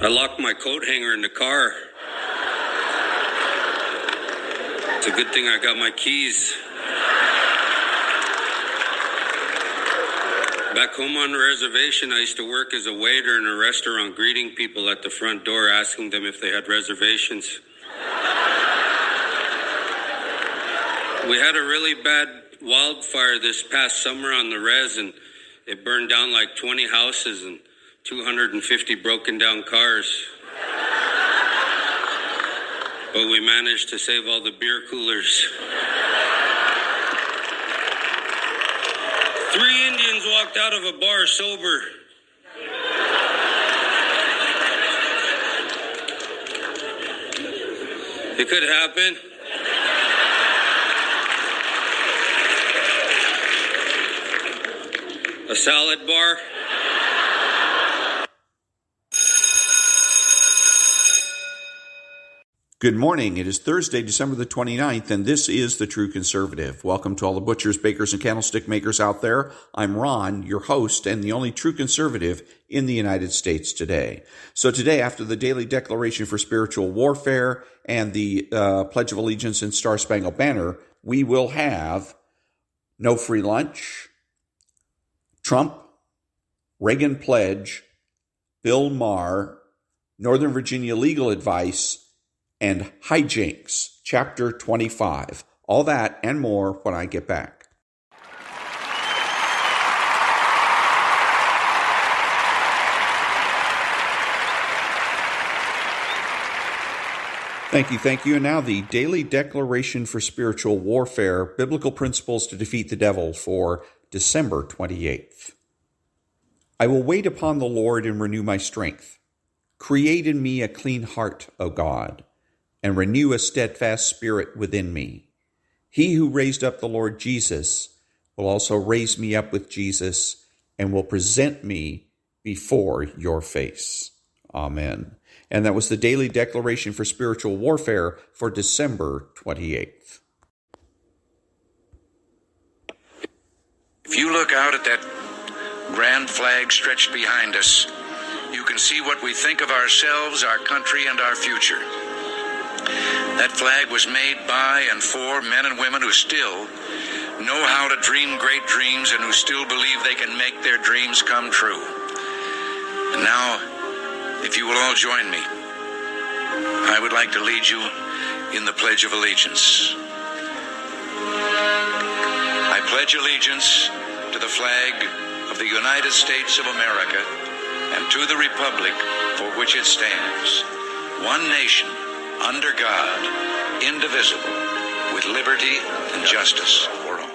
I locked my coat hanger in the car. It's a good thing I got my keys. Back home on the reservation, I used to work as a waiter in a restaurant, greeting people at the front door, asking them if they had reservations. We had a really bad wildfire this past summer on the res, and it burned down like 20 houses and 250 broken down cars. But we managed to save all the beer coolers. 3 Indians walked out of a bar sober. It could happen. A salad bar. Good morning. It is Thursday, December the 29th, and this is The True Conservative. Welcome to all the butchers, bakers, and candlestick makers out there. I'm Ron, your host, and the only true conservative in the United States today. So today, after the daily declaration for spiritual warfare and the Pledge of Allegiance and Star Spangled Banner, we will have no free lunch, Trump, Reagan Pledge, bill-maher, Northern Virginia legal advice, and Jinx, Chapter 25. All that and more when I get back. Thank you. And now the Daily Declaration for Spiritual Warfare, Biblical Principles to Defeat the Devil for December 28th. I will wait upon the Lord and renew my strength. Create in me a clean heart, O God, and renew a steadfast spirit within me. He who raised up the Lord Jesus will also raise me up with Jesus and will present me before your face. Amen. And that was the Daily Declaration for Spiritual Warfare for December 28th. If you look out at that grand flag stretched behind us, you can see what we think of ourselves, our country, and our future. That flag was made by and for men and women who still know how to dream great dreams and who still believe they can make their dreams come true. And now, if you will all join me, I would like to lead you in the Pledge of Allegiance. I pledge allegiance to the flag of the United States of America and to the republic for which it stands, one nation, under God, indivisible, with liberty and justice for all.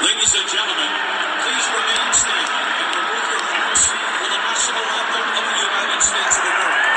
Ladies and gentlemen, please remain standing and remove your hats for the national anthem of the United States of America.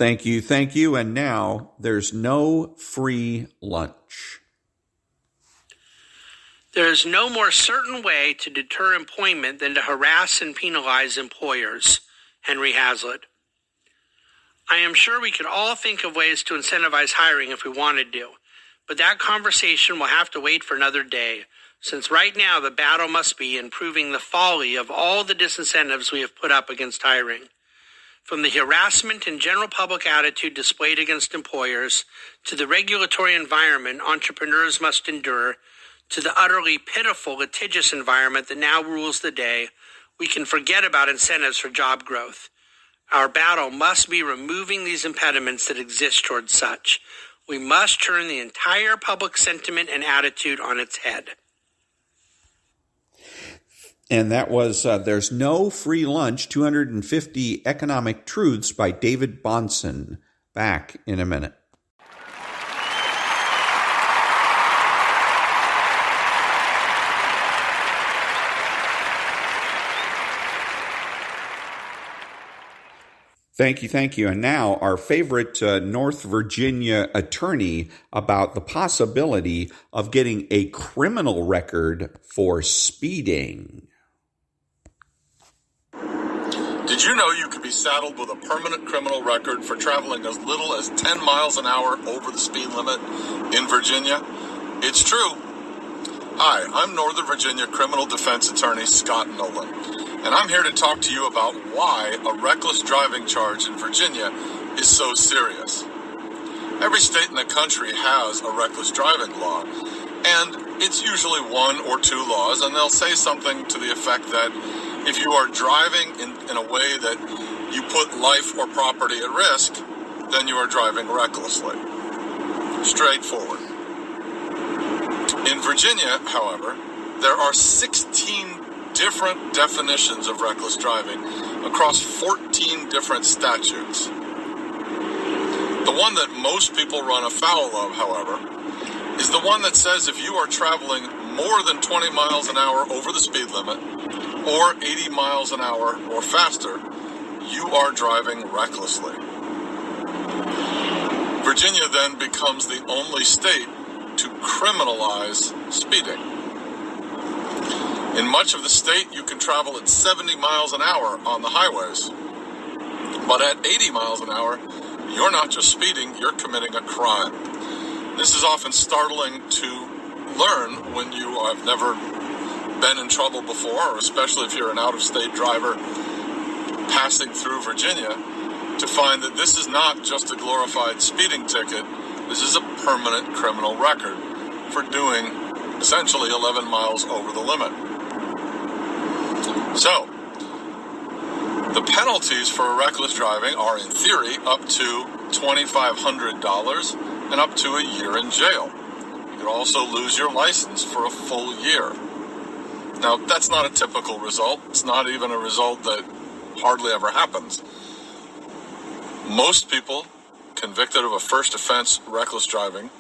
Thank you. And now there's no free lunch. There is no more certain way to deter employment than to harass and penalize employers. Henry Hazlitt. I am sure we could all think of ways to incentivize hiring if we wanted to, but that conversation will have to wait for another day, since right now the battle must be in proving the folly of all the disincentives we have put up against hiring. From the harassment and general public attitude displayed against employers, to the regulatory environment entrepreneurs must endure, to the utterly pitiful litigious environment that now rules the day, we can forget about incentives for job growth. Our battle must be removing these impediments that exist towards such. We must turn the entire public sentiment and attitude on its head. And that was There's No Free Lunch, 250 Economic Truths by David-Bahnsen. Back in a minute. Thank you. And now our favorite North Virginia attorney about the possibility of getting a criminal record for speeding. Did you know you could be saddled with a permanent criminal record for traveling as little as 10 miles an hour over the speed limit in Virginia? It's true. Hi, I'm Northern Virginia criminal defense attorney Scott Nolan, and I'm here to talk to you about why a reckless driving charge in Virginia is so serious. Every state in the country has a reckless driving law, and it's usually one or two laws, and they'll say something to the effect that if you are driving in a way that you put life or property at risk, then you are driving recklessly. Straightforward. In Virginia, however, there are 16 different definitions of reckless driving across 14 different statutes. The one that most people run afoul of, however, is the one that says if you are traveling more than 20 miles an hour over the speed limit, or 80 miles an hour or faster, you are driving recklessly. Virginia then becomes the only state to criminalize speeding. In much of the state, you can travel at 70 miles an hour on the highways. But at 80 miles an hour, you're not just speeding, you're committing a crime. This is often startling to learn when you have never been in trouble before, or especially if you're an out-of-state driver passing through Virginia, to find that this is not just a glorified speeding ticket. This is a permanent criminal record for doing essentially 11 miles over the limit. So, the penalties for reckless driving are, in theory, up to $2,500 and up to a year in jail. You could also lose your license for a full year. Now, that's not a typical result. It's not even a result that hardly ever happens. Most people convicted of a first offense reckless driving,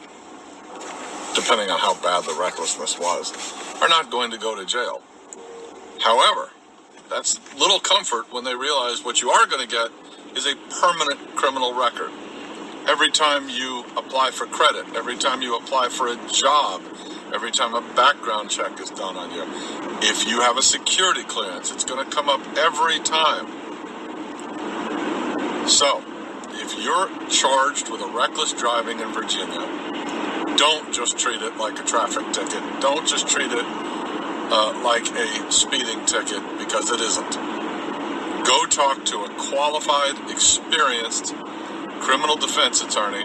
depending on how bad the recklessness was, are not going to go to jail. However, that's little comfort when they realize what you are going to get is a permanent criminal record. Every time you apply for credit, every time you apply for a job, every time a background check is done on you, if you have a security clearance, it's going to come up every time. So, if you're charged with a reckless driving in Virginia, don't just treat it like a traffic ticket. Don't just treat it like a speeding ticket, because it isn't. Go talk to a qualified, experienced criminal defense attorney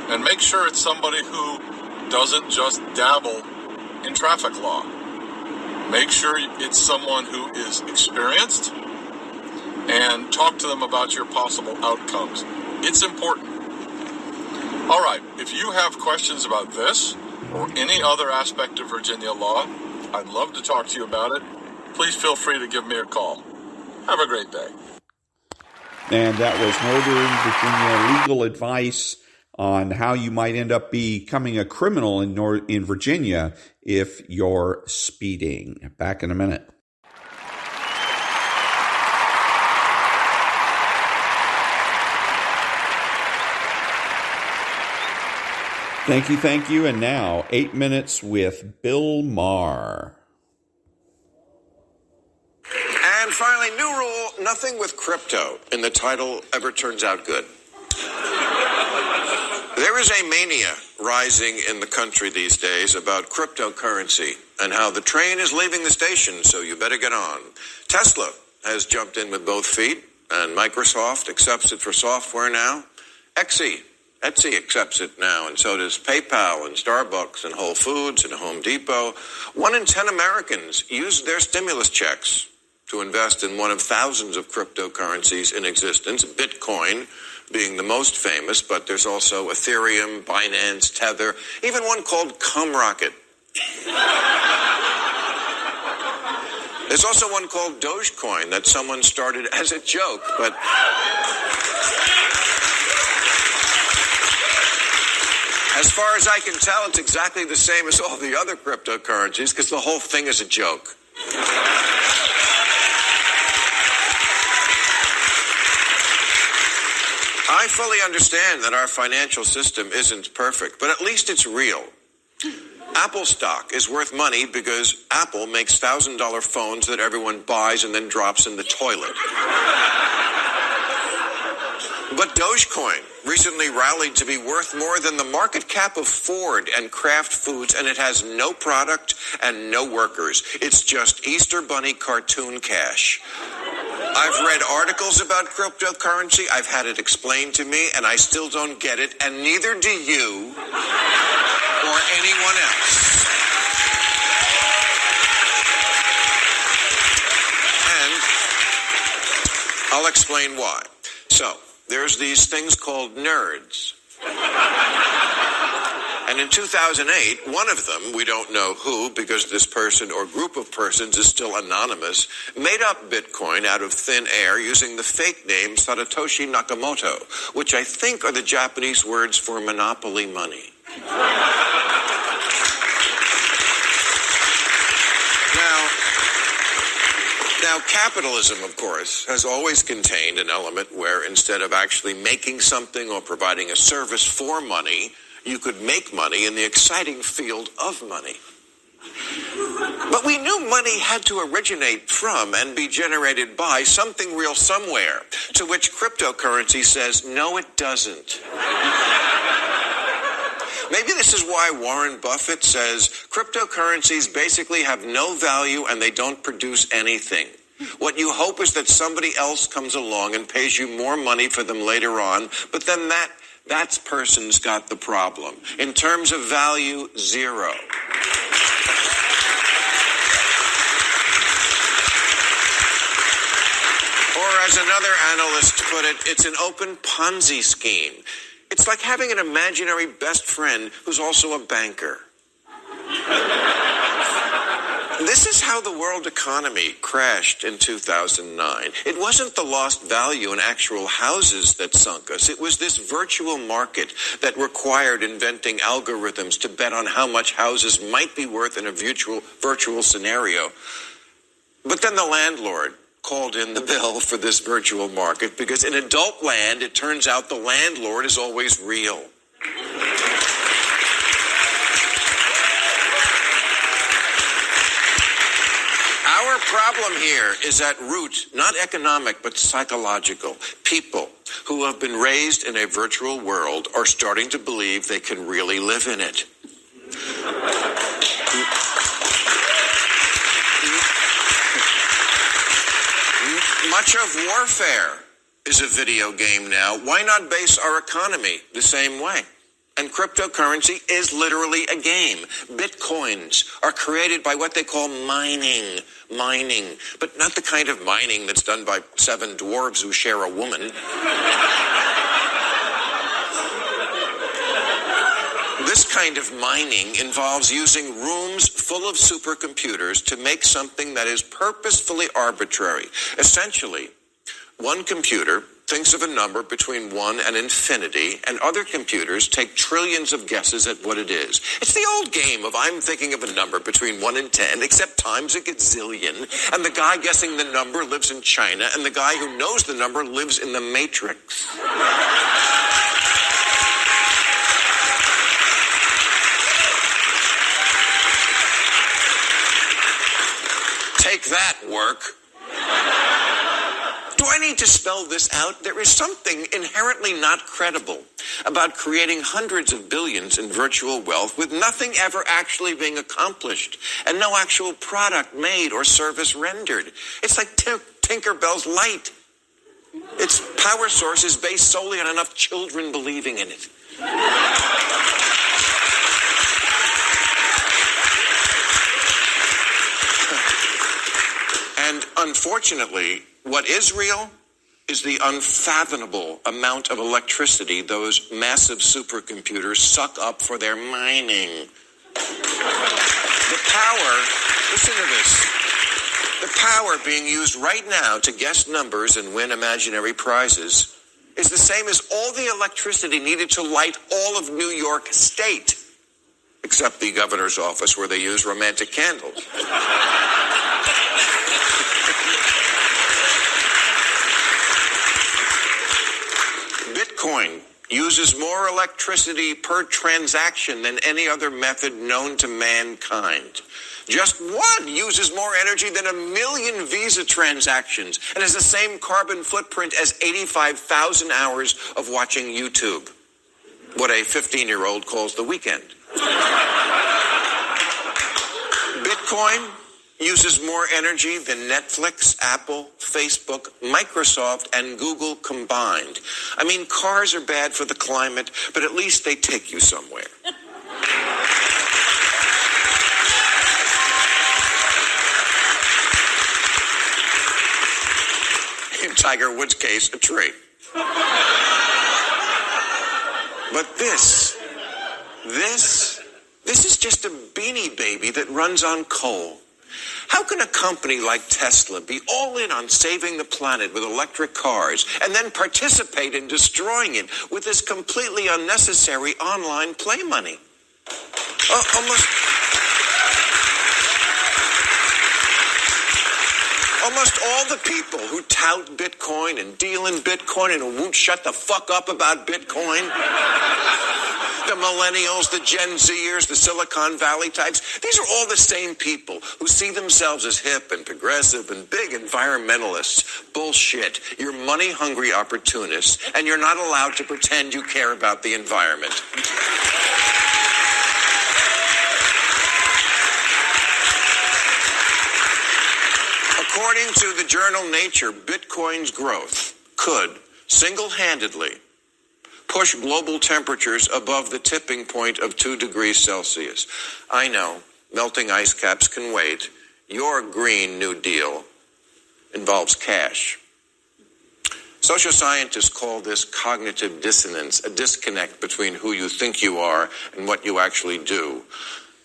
and make sure it's somebody who doesn't just dabble in traffic law. Make sure it's someone who is experienced and talk to them about your possible outcomes. It's important. All right, if you have questions about this or any other aspect of Virginia law, I'd love to talk to you about it. Please feel free to give me a call. Have a great day. And that was Northern Virginia legal advice on how you might end up becoming a criminal in Virginia if you're speeding. Back in a minute. Thank you. And now, 8 minutes with Bill-Maher. And finally, new rule, nothing with crypto in the title ever turns out good. There is a mania rising in the country these days about cryptocurrency and how the train is leaving the station, so you better get on. Tesla has jumped in with both feet, and Microsoft accepts it for software now. Etsy accepts it now, and so does PayPal and Starbucks and Whole Foods and Home Depot. 1 in 10 Americans use their stimulus checks to invest in one of thousands of cryptocurrencies in existence, Bitcoin being the most famous, but there's also Ethereum, Binance, Tether, even one called Cumrocket. There's also one called Dogecoin that someone started as a joke, but as far as I can tell, it's exactly the same as all the other cryptocurrencies because the whole thing is a joke. I fully understand that our financial system isn't perfect, but at least it's real. Apple stock is worth money because Apple makes $1,000 phones that everyone buys and then drops in the toilet. But Dogecoin recently rallied to be worth more than the market cap of Ford and Kraft Foods, and it has no product and no workers. It's just Easter Bunny cartoon cash. I've read articles about cryptocurrency, I've had it explained to me, and I still don't get it, and neither do you or anyone else. And I'll explain why. So, there's these things called nerds. And in 2008, one of them, we don't know who because this person or group of persons is still anonymous, made up Bitcoin out of thin air using the fake name Satoshi Nakamoto, which I think are the Japanese words for monopoly money. Now, capitalism, of course, has always contained an element where instead of actually making something or providing a service for money, you could make money in the exciting field of money. But we knew money had to originate from and be generated by something real somewhere, to which cryptocurrency says, no, it doesn't. Maybe this is why Warren Buffett says cryptocurrencies basically have no value and they don't produce anything. What you hope is that somebody else comes along and pays you more money for them later on, but then that person's got the problem. In terms of value, zero. Or as another analyst put it, it's an open Ponzi scheme. It's like having an imaginary best friend who's also a banker. This is how the world economy crashed in 2009. It wasn't the lost value in actual houses that sunk us. It was this virtual market that required inventing algorithms to bet on how much houses might be worth in a virtual scenario. But then the landlord called in the bill for this virtual market because in adult land, it turns out the landlord is always real. Our problem here is at root, not economic, but psychological. People who have been raised in a virtual world are starting to believe they can really live in it. Much of warfare is a video game now. Why not base our economy the same way? And cryptocurrency is literally a game. Bitcoins are created by what they call mining, but not the kind of mining that's done by 7 dwarves who share a woman. This kind of mining involves using rooms full of supercomputers to make something that is purposefully arbitrary. Essentially, one computer thinks of a number between 1 and infinity, and other computers take trillions of guesses at what it is. It's the old game of I'm thinking of a number between 1 and 10, except times a gazillion, and the guy guessing the number lives in China, and the guy who knows the number lives in the Matrix. make that work. Do I need to spell this out? There is something inherently not credible about creating hundreds of billions in virtual wealth with nothing ever actually being accomplished and no actual product made or service rendered. It's like Tinkerbell's light. Its power source is based solely on enough children believing in it. And unfortunately, what is real is the unfathomable amount of electricity those massive supercomputers suck up for their mining. The power, listen to this, the power being used right now to guess numbers and win imaginary prizes is the same as all the electricity needed to light all of New York State, except the governor's office where they use romantic candles. Bitcoin uses more electricity per transaction than any other method known to mankind. Just one uses more energy than 1 million Visa transactions and has the same carbon footprint as 85,000 hours of watching YouTube. What a 15-year-old calls the weekend. Bitcoin uses more energy than Netflix, Apple, Facebook, Microsoft, and Google combined. I mean, cars are bad for the climate, but at least they take you somewhere. In Tiger Woods' case, a tree. But this is just a beanie baby that runs on coal. How can a company like Tesla be all in on saving the planet with electric cars and then participate in destroying it with this completely unnecessary online play money? Almost all the people who tout Bitcoin and deal in Bitcoin and who won't shut the fuck up about Bitcoin, the millennials, the Gen Zers, the Silicon Valley types, these are all the same people who see themselves as hip and progressive and big environmentalists. Bullshit. You're money-hungry opportunists, and you're not allowed to pretend you care about the environment. According to the journal Nature, Bitcoin's growth could single-handedly push global temperatures above the tipping point of 2 degrees Celsius. I know, melting ice caps can wait. Your Green New Deal involves cash. Social scientists call this cognitive dissonance, a disconnect between who you think you are and what you actually do.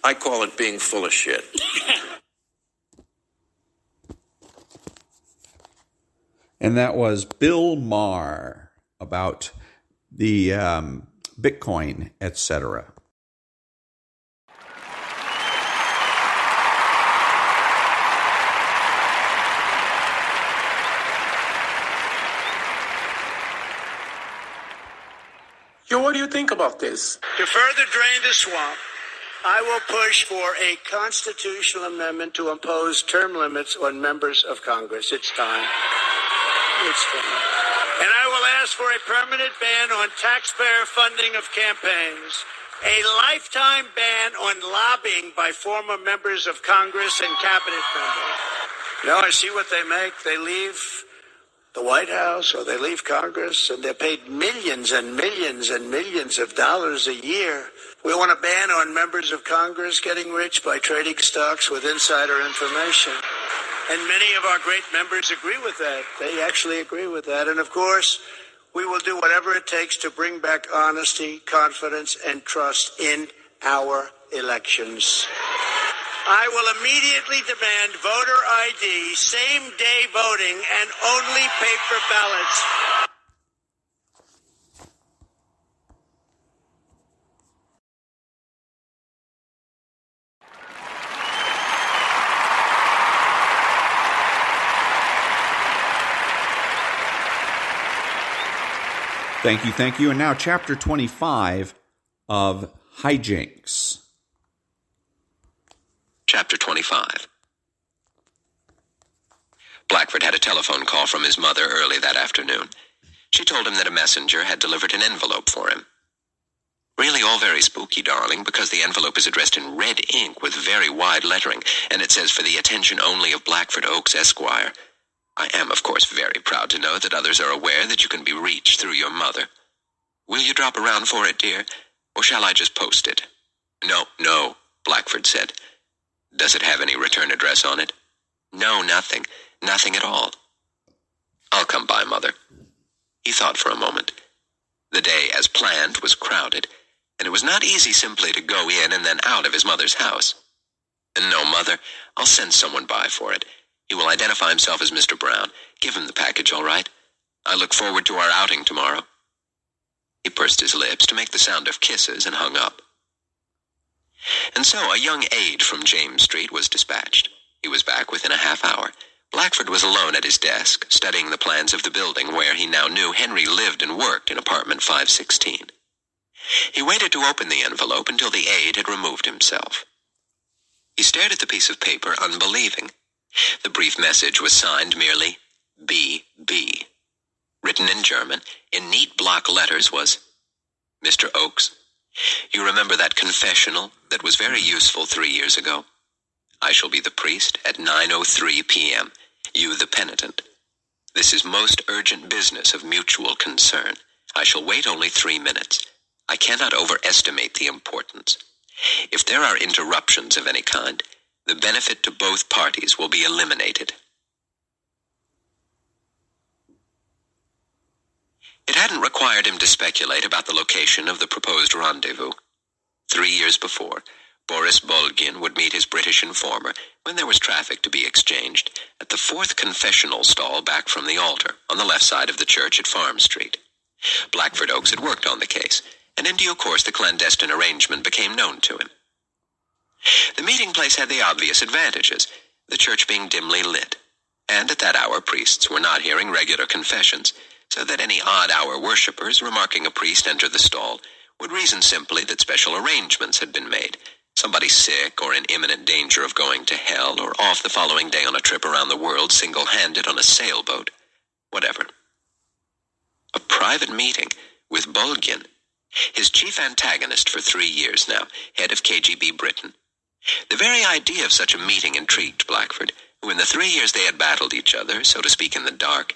I call it being full of shit. And that was Bill-Maher about the Bitcoin, etc. Yo, what do you think about this? To further drain the swamp, I will push for a constitutional amendment to impose term limits on members of Congress. It's time. It's time. And I will ask for a permanent ban on taxpayer funding of campaigns, a lifetime ban on lobbying by former members of Congress and cabinet members. Now I see what they make. They leave the White House or they leave Congress and they're paid millions and millions and millions of dollars a year. We want a ban on members of Congress getting rich by trading stocks with insider information. And many of our great members agree with that. They actually agree with that. And of course, we will do whatever it takes to bring back honesty, confidence, and trust in our elections. I will immediately demand voter ID, same-day voting, and only paper ballots. Thank you. And now chapter 25 of Jinx. Chapter 25. Blackford had a telephone call from his mother early that afternoon. She told him that a messenger had delivered an envelope for him. Really all very spooky, darling, because the envelope is addressed in red ink with very wide lettering, and it says, "For the attention only of Blackford Oaks, Esquire." I am, of course, very proud to know that others are aware that you can be reached through your mother. Will you drop around for it, dear, or shall I just post it? No, Blackford said. Does it have any return address on it? No, nothing at all. I'll come by, Mother. He thought for a moment. The day, as planned, was crowded, and it was not easy simply to go in and then out of his mother's house. No, Mother, I'll send someone by for it. He will identify himself as Mr. Brown. Give him the package, all right? I look forward to our outing tomorrow. He pursed his lips to make the sound of kisses and hung up. And so a young aide from James Street was dispatched. He was back within a half hour. Blackford was alone at his desk, studying the plans of the building where he now knew Henry lived and worked in apartment 516. He waited to open the envelope until the aide had removed himself. He stared at the piece of paper, unbelieving. The brief message was signed merely B.B. Written in German, in neat block letters, was, "Mr. Oakes, you remember that confessional that was very useful 3 years ago? I shall be the priest at 9:03 p.m., you the penitent. This is most urgent business of mutual concern. I shall wait only 3 minutes. I cannot overestimate the importance. If there are interruptions of any kind, the benefit to both parties will be eliminated." It hadn't required him to speculate about the location of the proposed rendezvous. 3 years before, Boris Bolgin would meet his British informer, when there was traffic to be exchanged, at the fourth confessional stall back from the altar, on the left side of the church at Farm Street. Blackford Oaks had worked on the case, and in due course the clandestine arrangement became known to him. The meeting place had the obvious advantages, the church being dimly lit, and at that hour priests were not hearing regular confessions, so that any odd-hour worshippers remarking a priest enter the stall would reason simply that special arrangements had been made, somebody sick or in imminent danger of going to hell or off the following day on a trip around the world single-handed on a sailboat, whatever. A private meeting with Bolgin, his chief antagonist for 3 years now, head of KGB Britain. The very idea of such a meeting intrigued Blackford, who in the 3 years they had battled each other, so to speak in the dark,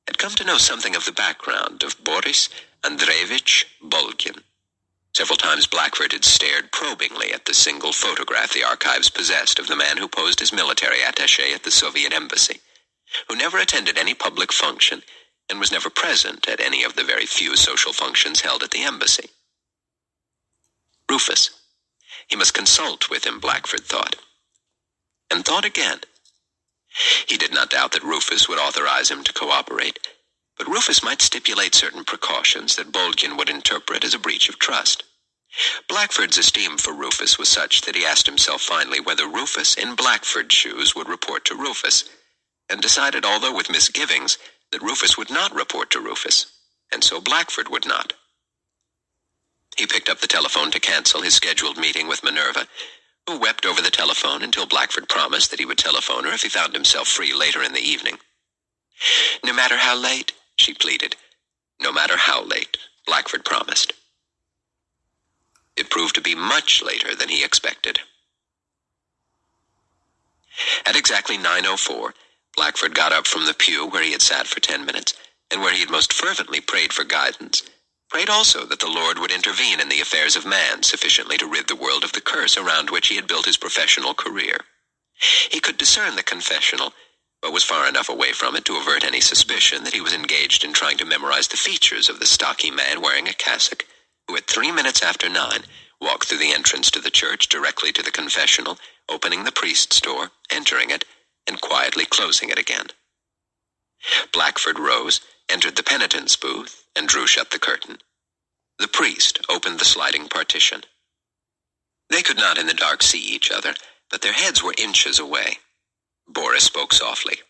had come to know something of the background of Boris Andreevich Bolgin. Several times Blackford had stared probingly at the single photograph the archives possessed of the man who posed as military attaché at the Soviet embassy, who never attended any public function and was never present at any of the very few social functions held at the embassy. Rufus. He must consult with him, Blackford thought. And thought again. He did not doubt that Rufus would authorize him to cooperate, but Rufus might stipulate certain precautions that Bolgin would interpret as a breach of trust. Blackford's esteem for Rufus was such that he asked himself finally whether Rufus, in Blackford's shoes, would report to Rufus, and decided, although with misgivings, that Rufus would not report to Rufus, and so Blackford would not. He picked up the telephone to cancel his scheduled meeting with Minerva, who wept over the telephone until Blackford promised that he would telephone her if he found himself free later in the evening. "No matter how late," she pleaded. "No matter how late," Blackford promised. It proved to be much later than he expected. At exactly 9:04, Blackford got up from the pew where he had sat for 10 minutes, and where he had most fervently prayed for guidance, prayed also that the Lord would intervene in the affairs of man sufficiently to rid the world of the curse around which he had built his professional career. He could discern the confessional, but was far enough away from it to avert any suspicion that he was engaged in trying to memorize the features of the stocky man wearing a cassock, who at 3 minutes after 9 walked through the entrance to the church directly to the confessional, opening the priest's door, entering it, and quietly closing it again. Blackford rose, entered the penitent's booth, and drew shut the curtain. The priest opened the sliding partition. They could not in the dark see each other, but their heads were inches away. Boris spoke softly.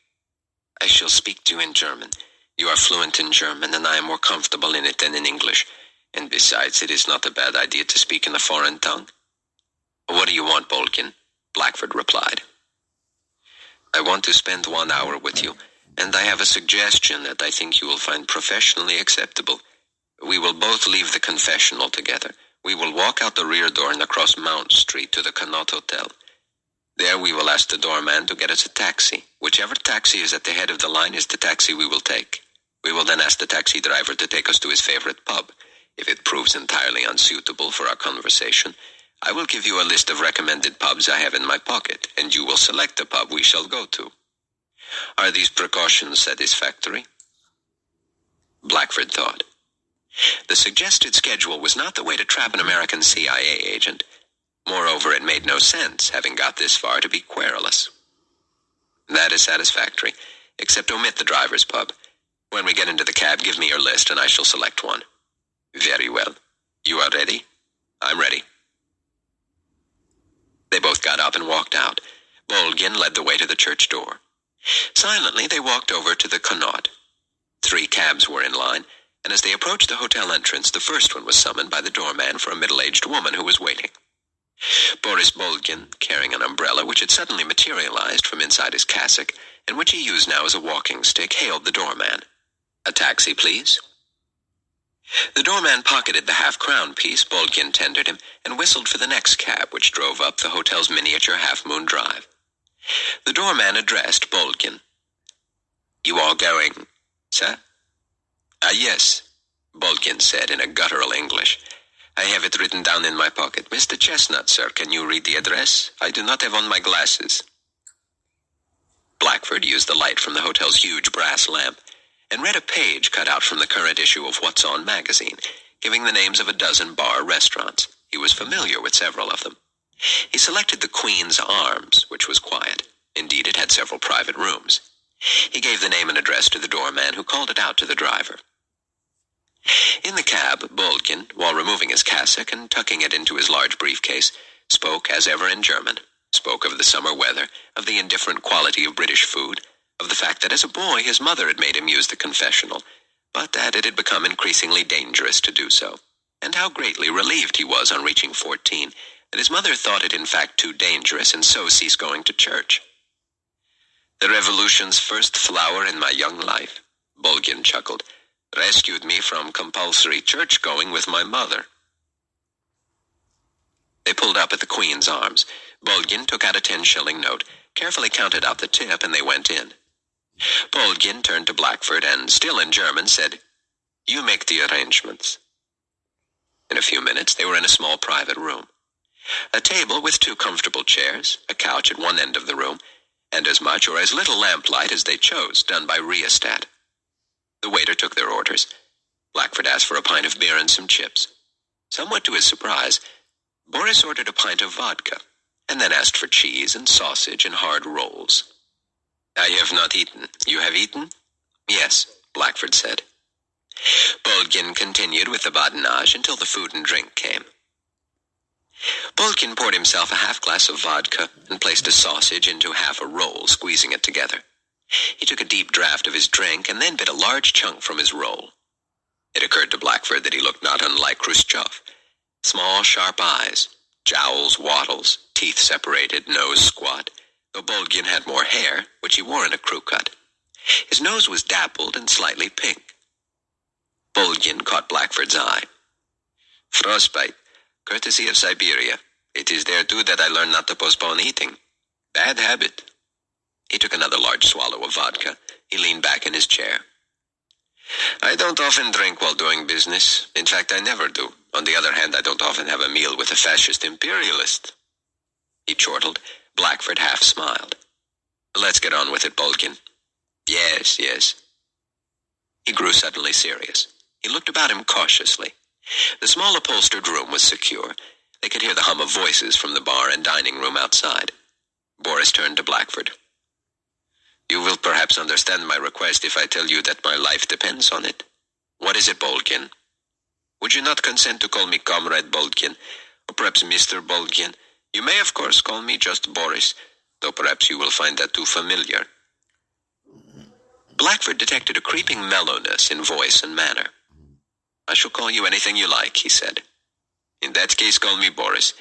"I shall speak to you in German. You are fluent in German, and I am more comfortable in it than in English. And besides, it is not a bad idea to speak in a foreign tongue." "What do you want, Bolgin?" Blackford replied. I want to spend 1 hour with you, and I have a suggestion that I think you will find professionally acceptable. We will both leave the confessional together. We will walk out the rear door and across Mount Street to the Connaught Hotel. There we will ask the doorman to get us a taxi. Whichever taxi is at the head of the line is the taxi we will take. We will then ask the taxi driver to take us to his favorite pub. If it proves entirely unsuitable for our conversation, I will give you a list of recommended pubs I have in my pocket, and you will select the pub we shall go to. Are these precautions satisfactory? Blackford thought. The suggested schedule was not the way to trap an American CIA agent. Moreover, it made no sense, having got this far, to be querulous. That is satisfactory, except omit the driver's pub. When we get into the cab, give me your list, and I shall select one. Very well. You are ready? I'm ready. They both got up and walked out. Bolgin led the way to the church door. Silently, they walked over to the Connaught. 3 cabs were in line, and as they approached the hotel entrance, the first one was summoned by the doorman for a middle-aged woman who was waiting. Boris Bolgin, carrying an umbrella which had suddenly materialized from inside his cassock, and which he used now as a walking stick, hailed the doorman. A taxi, please. The doorman pocketed the half-crown piece Bolgin tendered him and whistled for the next cab, which drove up the hotel's miniature half-moon drive. The doorman addressed Bolgin. You are going, sir? Yes, Bolgin said in a guttural English. I have it written down in my pocket. Mr. Chestnut, sir, can you read the address? I do not have on my glasses. Blackford used the light from the hotel's huge brass lamp and read a page cut out from the current issue of What's On magazine, giving the names of a dozen bar restaurants. He was familiar with several of them. He selected the Queen's Arms, which was quiet. Indeed, it had several private rooms. He gave the name and address to the doorman, who called it out to the driver. In the cab, Bolgin, while removing his cassock and tucking it into his large briefcase, spoke, as ever in German, spoke of the summer weather, of the indifferent quality of British food, of the fact that as a boy his mother had made him use the confessional, but that it had become increasingly dangerous to do so, and how greatly relieved he was on reaching 14, that his mother thought it in fact too dangerous and so ceased going to church. The revolution's first flower in my young life, Bolgin chuckled, rescued me from compulsory church-going with my mother. They pulled up at the Queen's Arms. Bolgin took out a 10-shilling note, carefully counted out the tip, and they went in. Bolgin turned to Blackford and, still in German, said, You make the arrangements. In a few minutes, they were in a small private room. A table with 2 comfortable chairs, a couch at one end of the room, and as much or as little lamplight as they chose, done by rheostat. The waiter took their orders. Blackford asked for a pint of beer and some chips. Somewhat to his surprise, Boris ordered a pint of vodka, and then asked for cheese and sausage and hard rolls. I have not eaten. You have eaten? Yes, Blackford said. Bolgin continued with the badinage until the food and drink came. Bolgin poured himself a half-glass of vodka and placed a sausage into half a roll, squeezing it together. He took a deep draught of his drink and then bit a large chunk from his roll. It occurred to Blackford that he looked not unlike Khrushchev. Small, sharp eyes, jowls, wattles, teeth separated, nose squat, though Bolgin had more hair, which he wore in a crew cut. His nose was dappled and slightly pink. Bolgin caught Blackford's eye. Frostbite, courtesy of Siberia. It is there, too, that I learned not to postpone eating. Bad habit. He took another large swallow of vodka. He leaned back in his chair. I don't often drink while doing business. In fact, I never do. On the other hand, I don't often have a meal with a fascist imperialist. He chortled. Blackford half smiled. Let's get on with it, Bolgin. Yes, yes. He grew suddenly serious. He looked about him cautiously. The small upholstered room was secure. They could hear the hum of voices from the bar and dining room outside. Boris turned to Blackford. You will perhaps understand my request if I tell you that my life depends on it. What is it, Bolgin? Would you not consent to call me Comrade Bolgin, or perhaps Mr. Bolgin? You may, of course, call me just Boris, though perhaps you will find that too familiar. Blackford detected a creeping mellowness in voice and manner. I shall call you anything you like, he said. In that case, call me Boris.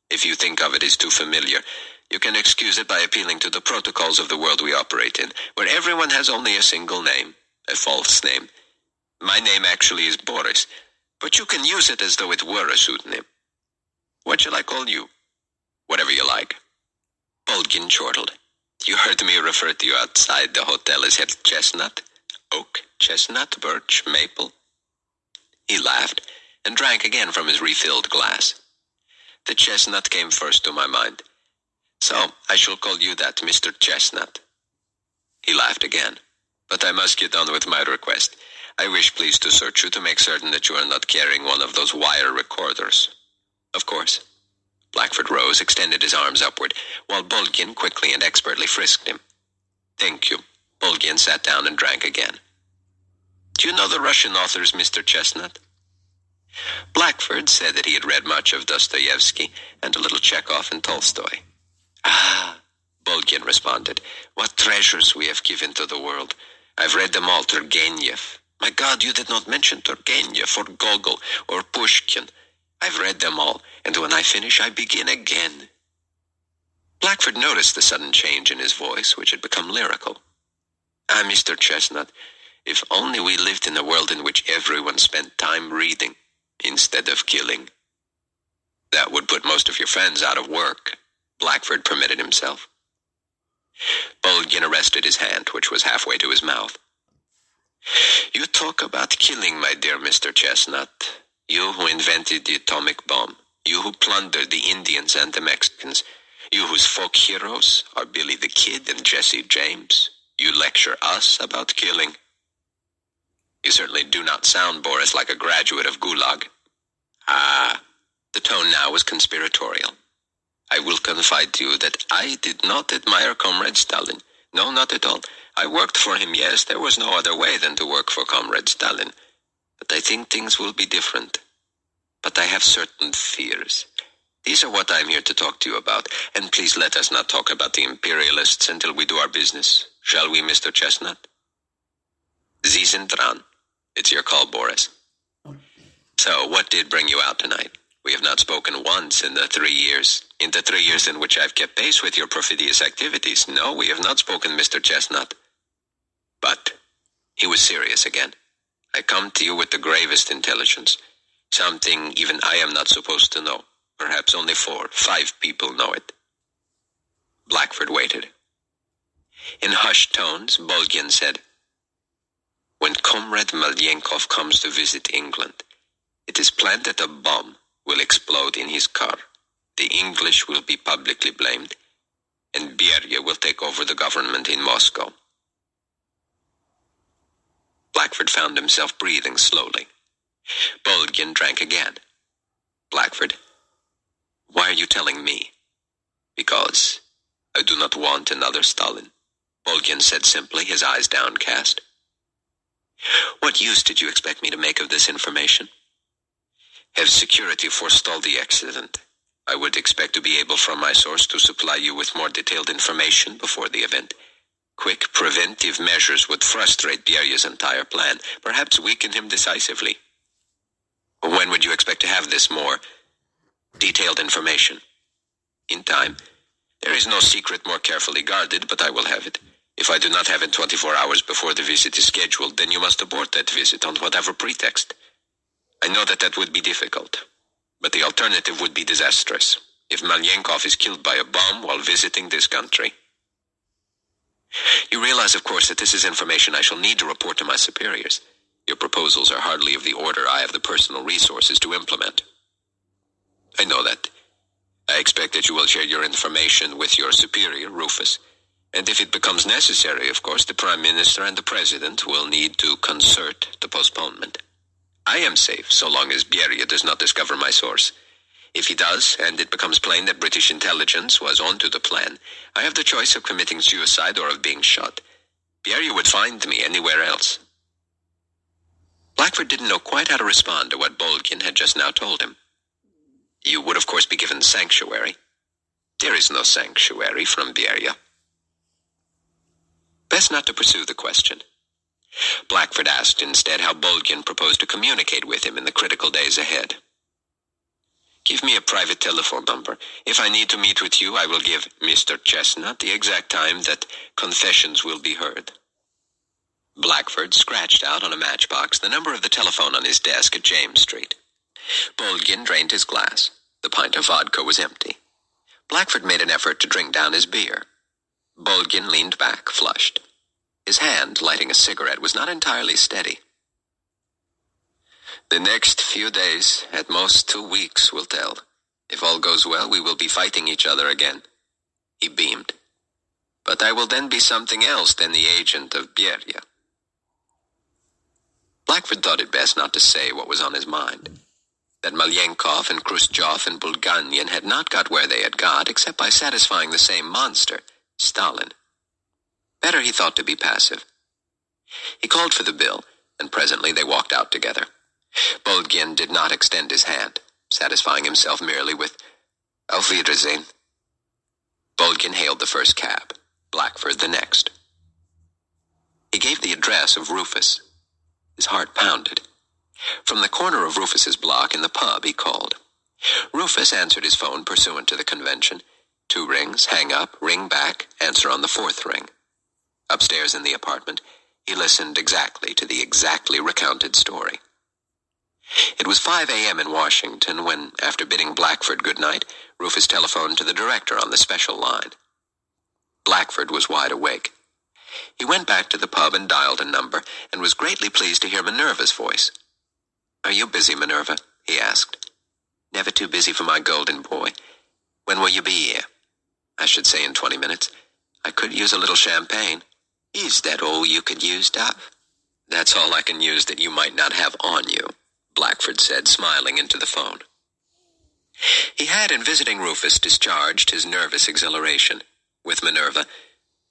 If you think of it as too familiar, You can excuse it by appealing to the protocols of the world we operate in, where everyone has only a single name, a false name. My name actually is Boris, but you can use it as though it were a pseudonym. What shall I call you? Whatever you like. Bulgin chortled. You heard me refer to you outside the hotel as head chestnut, oak, chestnut, birch, maple. He laughed and drank again from his refilled glass. The chestnut came first to my mind. So I shall call you that, Mr. Chestnut. He laughed again. But I must get on with my request. I wish, please, to search you to make certain that you are not carrying one of those wire recorders. Of course. Blackford rose, extended his arms upward, while Bulgin quickly and expertly frisked him. Thank you. Bulgin sat down and drank again. Do you know the Russian authors, Mr. Chestnut? Blackford said that he had read much of Dostoevsky and a little Chekhov and Tolstoy. Ah, Bulgin responded, what treasures we have given to the world. I've read them all, Turgenev. My God, you did not mention Turgenev or Gogol or Pushkin. I've read them all, and when I finish, I begin again. Blackford noticed the sudden change in his voice, which had become lyrical. Ah, Mr. Chestnut, if only we lived in a world in which everyone spent time reading instead of killing. That would put most of your friends out of work, Blackford permitted himself. Bulgin arrested his hand, which was halfway to his mouth. You talk about killing, my dear Mr. Chestnut. You who invented the atomic bomb. You who plundered the Indians and the Mexicans. You whose folk heroes are Billy the Kid and Jesse James. You lecture us about killing. You certainly do not sound, Boris, like a graduate of Gulag. Ah, the tone now was conspiratorial. I will confide to you that I did not admire Comrade Stalin. No, not at all. I worked for him, yes. There was no other way than to work for Comrade Stalin. But I think things will be different. But I have certain fears. These are what I am here to talk to you about. And please let us not talk about the imperialists until we do our business. Shall we, Mr. Chestnut? Sie sind dran. It's your call, Boris. So, what did bring you out tonight? We have not spoken once in the 3 years. In the 3 years in which I've kept pace with your perfidious activities. No, we have not spoken, Mr. Chestnut. But he was serious again. I come to you with the gravest intelligence. Something even I am not supposed to know. Perhaps only 4, 5 people know it. Blackford waited. In hushed tones, Bulgin said, when Comrade Malyenkov comes to visit England, it is planned that a bomb will explode in his car. The English will be publicly blamed, and Beria will take over the government in Moscow. Blackford found himself breathing slowly. Bulgin drank again. Blackford, why are you telling me? Because I do not want another Stalin, Bulgin said simply, his eyes downcast. What use did you expect me to make of this information? Have security forestall the accident. I would expect to be able from my source to supply you with more detailed information before the event. Quick preventive measures would frustrate Beria's entire plan, perhaps weaken him decisively. When would you expect to have this more detailed information? In time. There is no secret more carefully guarded, but I will have it. If I do not have it 24 hours before the visit is scheduled, then you must abort that visit on whatever pretext. I know that would be difficult, but the alternative would be disastrous, if Malyenkov is killed by a bomb while visiting this country. You realize, of course, that this is information I shall need to report to my superiors. Your proposals are hardly of the order I have the personal resources to implement. I know that. I expect that you will share your information with your superior, Rufus. And if it becomes necessary, of course, the Prime Minister and the President will need to concert the postponement. I am safe so long as Beria does not discover my source. If he does, and it becomes plain that British intelligence was onto the plan, I have the choice of committing suicide or of being shot. Beria would find me anywhere else. Blackford didn't know quite how to respond to what Bulgin had just now told him. You would, of course, be given sanctuary. There is no sanctuary from Beria. Best not to pursue the question. Blackford asked instead how Bulgin proposed to communicate with him in the critical days ahead. Give me a private telephone number. If I need to meet with you, I will give Mr. Chestnut the exact time that confessions will be heard. Blackford scratched out on a matchbox the number of the telephone on his desk at James Street. Bolgin drained his glass. The pint of vodka was empty. Blackford made an effort to drink down his beer. Bolgin leaned back, flushed. His hand, lighting a cigarette, was not entirely steady. The next few days, at most 2 weeks, will tell. If all goes well, we will be fighting each other again. He beamed. But I will then be something else than the agent of Beria. Blackford thought it best not to say what was on his mind. That Malyenkov and Khrushchev and Bulganian had not got where they had got, except by satisfying the same monster, Stalin. Better, he thought, to be passive. He called for the bill, and presently they walked out together. Bolgin did not extend his hand, satisfying himself merely with "Auf Wiedersehen." Bolgin hailed the first cab, Blackford the next. He gave the address of Rufus. His heart pounded. From the corner of Rufus's block in the pub he called. Rufus answered his phone pursuant to the convention. 2 rings, hang up, ring back, answer on the 4th ring. Upstairs in the apartment, he listened exactly to the exactly recounted story. It was 5 a.m. in Washington when, after bidding Blackford good night, Rufus telephoned to the director on the special line. Blackford was wide awake. He went back to the pub and dialed a number, and was greatly pleased to hear Minerva's voice. "Are you busy, Minerva?" he asked. "Never too busy for my golden boy. When will you be here?" "I should say in 20 minutes. I could use a little champagne." "Is that all you could use, Doc?" "That's all I can use that you might not have on you," Blackford said, smiling into the phone. He had, in visiting Rufus, discharged his nervous exhilaration. With Minerva,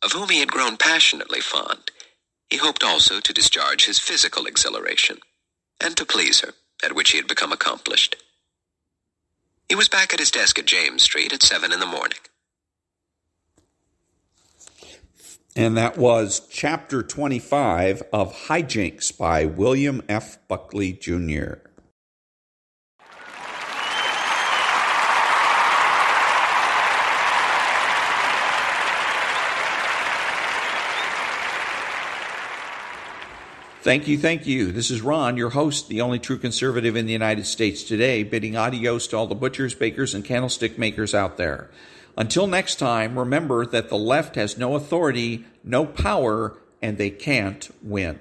of whom he had grown passionately fond, he hoped also to discharge his physical exhilaration, and to please her, at which he had become accomplished. He was back at his desk at James Street at 7 in the morning. And that was Chapter 25 of Jinx by William F. Buckley, Jr. Thank you. This is Ron, your host, the only true conservative in the United States today, bidding adios to all the butchers, bakers, and candlestick makers out there. Until next time, remember that the left has no authority, no power, and they can't win.